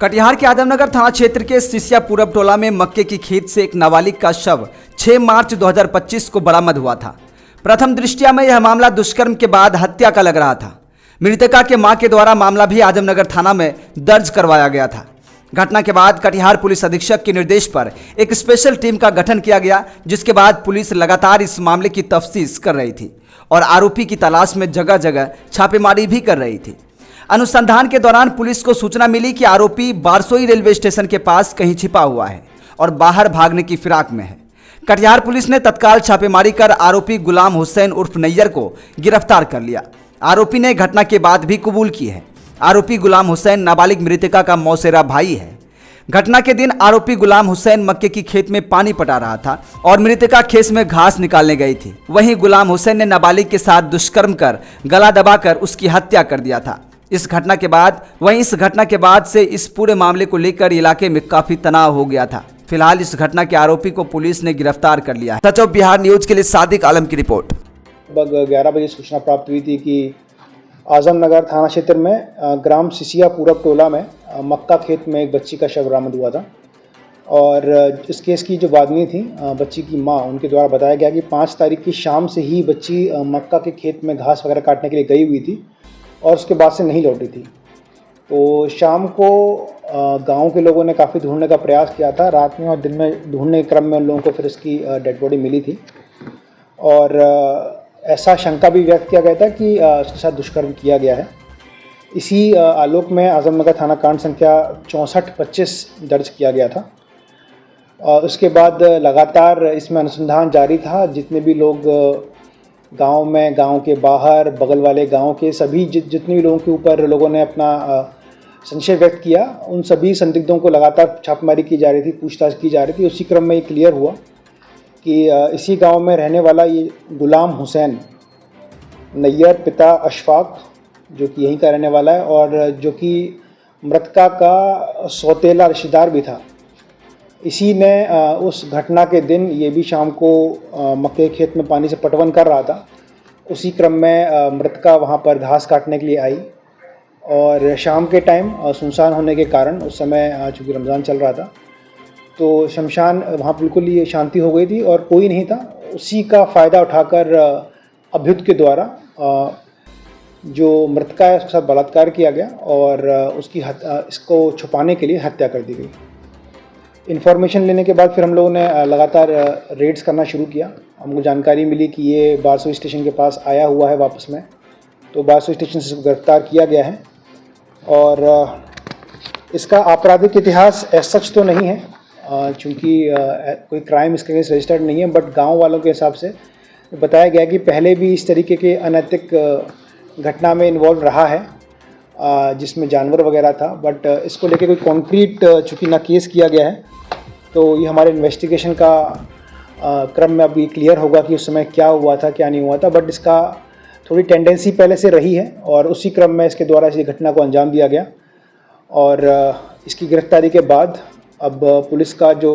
कटिहार के आजमनगर थाना क्षेत्र के सिसिया पूरब टोला में मक्के की खेत से एक नाबालिग का शव 6 मार्च 2025 को बरामद हुआ था। प्रथम दृष्टया में यह मामला दुष्कर्म के बाद हत्या का लग रहा था। मृतका के मां के द्वारा मामला भी आजमनगर थाना में दर्ज करवाया गया था। घटना के बाद कटिहार पुलिस अधीक्षक के निर्देश पर एक स्पेशल टीम का गठन किया गया, जिसके बाद पुलिस लगातार इस मामले की तफ्तीश कर रही थी और आरोपी की तलाश में जगह जगह छापेमारी भी कर रही थी। अनुसंधान के दौरान पुलिस को सूचना मिली कि आरोपी बारसोई रेलवे स्टेशन के पास कहीं छिपा हुआ है और बाहर भागने की फिराक में है। कटिहार पुलिस ने तत्काल छापेमारी कर आरोपी गुलाम हुसैन उर्फ नैयर को गिरफ्तार कर लिया। आरोपी ने घटना के बाद भी कबूल की है। आरोपी गुलाम हुसैन नाबालिग मृतका का मौसेरा भाई है। घटना के दिन आरोपी गुलाम हुसैन मक्के की खेत में पानी पटा रहा था और मृतका खेत में घास निकालने गई थी। वहीं गुलाम हुसैन ने नाबालिग के साथ दुष्कर्म कर गला दबाकर उसकी हत्या कर दिया था। इस घटना के बाद से इस पूरे मामले को लेकर इलाके में काफी तनाव हो गया था। फिलहाल इस घटना के आरोपी को पुलिस ने गिरफ्तार कर लिया है। सच ऑफ बिहार न्यूज के लिए सादिक आलम की रिपोर्ट। लगभग 11 बजे सूचना प्राप्त हुई थी कि आजमनगर थाना क्षेत्र में ग्राम सिसिया पूरब टोला में मक्का खेत में एक बच्ची का शव बरामद हुआ था। और इस केस की जो वादनी थी, बच्ची की मां, उनके द्वारा बताया गया कि 5 तारीख की शाम से ही बच्ची मक्का के खेत में घास वगैरह काटने के लिए गई हुई थी और उसके बाद से नहीं लौटी थी। तो शाम को गांव के लोगों ने काफ़ी ढूंढने का प्रयास किया था। रात में और दिन में ढूंढने के क्रम में उन लोगों को फिर उसकी डेड बॉडी मिली थी और ऐसा शंका भी व्यक्त किया गया था कि उसके साथ दुष्कर्म किया गया है। इसी आलोक में आजमनगर थाना कांड संख्या 64-25 दर्ज किया गया था। उसके बाद लगातार इसमें अनुसंधान जारी था। जितने भी लोग गांव में, गांव के बाहर, बगल वाले गांव के सभी जितने भी लोगों के ऊपर लोगों ने अपना संशय व्यक्त किया, उन सभी संदिग्धों को लगातार छापेमारी की जा रही थी, पूछताछ की जा रही थी। उसी क्रम में ये क्लियर हुआ कि इसी गांव में रहने वाला ये गुलाम हुसैन नैयर, पिता अशफाक, जो कि यहीं का रहने वाला है और जो कि मृतका का सौतेला रिश्तेदार भी था, इसी ने उस घटना के दिन ये भी शाम को मक्के खेत में पानी से पटवन कर रहा था। उसी क्रम में मृतका वहाँ पर घास काटने के लिए आई और शाम के टाइम सुनसान होने के कारण, उस समय चूँकि रमज़ान चल रहा था, तो शमशान वहाँ बिल्कुल ही शांति हो गई थी और कोई नहीं था। उसी का फ़ायदा उठाकर अभियुक्त के द्वारा जो मृतका है उसके साथ बलात्कार किया गया और इसको छुपाने के लिए हत्या कर दी गई। इन्फॉर्मेशन लेने के बाद फिर हम लोगों ने लगातार रेड्स करना शुरू किया। हमको जानकारी मिली कि ये बारसोई स्टेशन के पास आया हुआ है वापस में, तो बारसोई स्टेशन से गिरफ्तार किया गया है। और इसका आपराधिक इतिहास सच तो नहीं है, चूँकि कोई क्राइम इसके अगेंस्ट रजिस्टर्ड नहीं है, बट गांव वालों के हिसाब से बताया गया कि पहले भी इस तरीके के अनैतिक घटना में इन्वॉल्व रहा है, जिसमें जानवर वगैरह था। बट इसको लेके कोई कॉन्क्रीट चूँकि ना केस किया गया है, तो ये हमारे इन्वेस्टिगेशन का क्रम में अभी क्लियर होगा कि उस समय क्या हुआ था, क्या नहीं हुआ था। बट इसका थोड़ी टेंडेंसी पहले से रही है और उसी क्रम में इसके द्वारा इस घटना को अंजाम दिया गया। और इसकी गिरफ्तारी के बाद अब पुलिस का जो